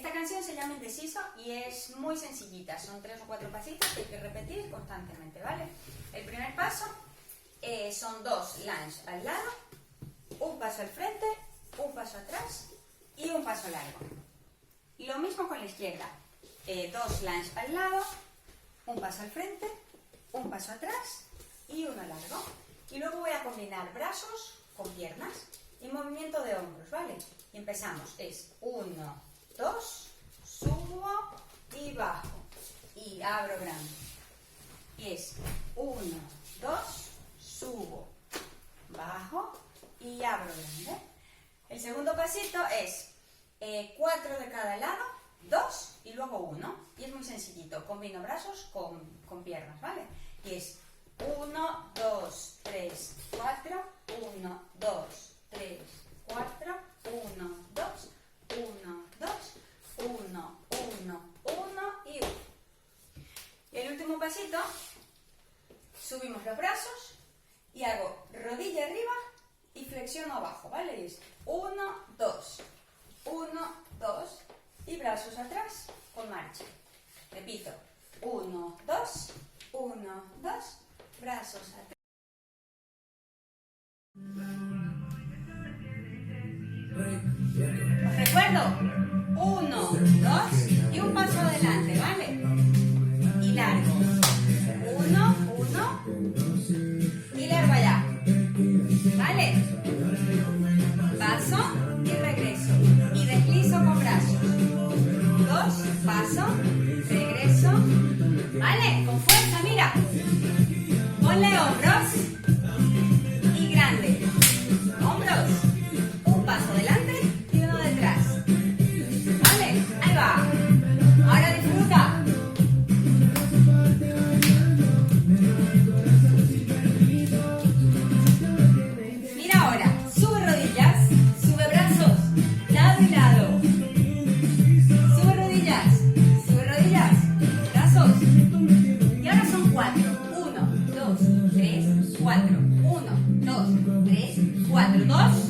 Esta canción se llama Indeciso y es muy sencillita, son 3 o 4 pasitos que hay que repetir constantemente, ¿vale? El primer paso son 2 lunge al lado, un paso al frente, un paso atrás y un paso largo. Lo mismo con la izquierda, 2 lunge al lado, un paso al frente, un paso atrás y uno largo. Y luego voy a combinar brazos con piernas y movimiento de hombros, ¿vale? Y empezamos, es 1, 2, subo y bajo y abro grande. Y es 1, 2, subo, bajo y abro grande. El segundo pasito es 4 de cada lado, 2 y luego 1. Y es muy sencillito, combino brazos con piernas, ¿vale? Y es 1, 2, 3, 4, 1, 2, 3, 4, 1, 2, 1, 2, 1, 1, 1 y 1. Y el último pasito, subimos los brazos y hago rodilla arriba y flexiono abajo, ¿vale? Y es 1, 2, 1, 2 y brazos atrás con marcha. Repito, 1, 2, 1, 2, brazos atrás. Os recuerdo, 1, 2 y un paso adelante, ¿vale? Y largo. 1, 1 y largo allá. ¿Vale? Paso y regreso. Y deslizo con brazos. 2, paso, regreso. ¿Vale? Con fuerza, mira. Ponle hombros y grande. Hombros. Un paso adelante y uno detrás. ¿Vale? Ahí va. Ahora disfruta. Mira ahora. Sube rodillas. Sube brazos. Lado y lado. Sube rodillas. Sube rodillas. Brazos. Y ahora son 4. 1, 2, 3, 4. 1, 2, 3, 4. 2.